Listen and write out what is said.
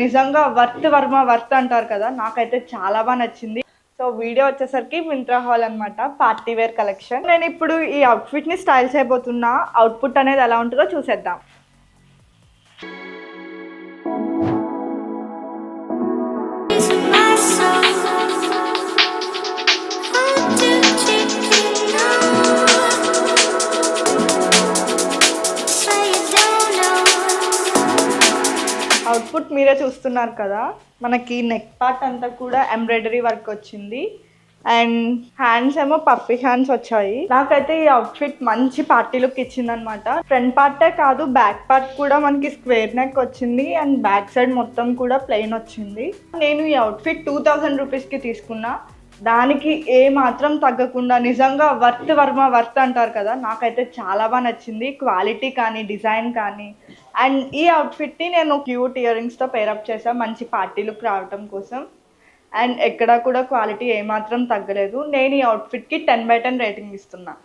నిజంగా worth Varma worth అంటారు కదా, నాకైతే చాలా బాగా నచ్చింది. సో వీడియో వచ్చేసరికి మింత్రా హాల్ అనమాట, పార్టీ వేర్ కలెక్షన్. నేను ఇప్పుడు ఈ అవుట్ఫిట్ ని స్టైల్ చేయబోతున్నా. అవుట్పుట్ అనేది ఎలా ఉంటుందో చూసేద్దాం. అవుట్పుట్ మీరే చూస్తున్నారు కదా, మనకి నెక్ పార్ట్ అంతా కూడా ఎంబ్రాయిడరీ వర్క్ వచ్చింది అండ్ హ్యాండ్స్ ఏమో పప్పి హ్యాండ్స్ వచ్చాయి. నాకైతే ఈ అవుట్ఫిట్ మంచి పార్టీ లుక్ ఇచ్చింది అనమాట. ఫ్రంట్ పార్టే కాదు, బ్యాక్ పార్ట్ కూడా మనకి స్క్వేర్ నెక్ వచ్చింది అండ్ బ్యాక్ సైడ్ మొత్తం కూడా ప్లెయిన్ వచ్చింది. నేను ఈ అవుట్ఫిట్ 2000 రూపీస్కి తీసుకున్నా. దానికి ఏ మాత్రం తగ్గకుండా నిజంగా వర్త్ వర్మ వర్త్ అంటారు కదా, నాకైతే చాలా బాగా నచ్చింది. క్వాలిటీ కానీ డిజైన్ కానీ. అండ్ ఈ అవుట్ఫిట్ని నేను క్యూట్ ఇయర్ రింగ్స్తో పేరప్ చేశాను మంచి పార్టీ లుక్ రావటం కోసం. అండ్ ఎక్కడ కూడా క్వాలిటీ ఏమాత్రం తగ్గలేదు. నేను ఈ అవుట్ఫిట్కి 10/10 రేటింగ్ ఇస్తున్నా.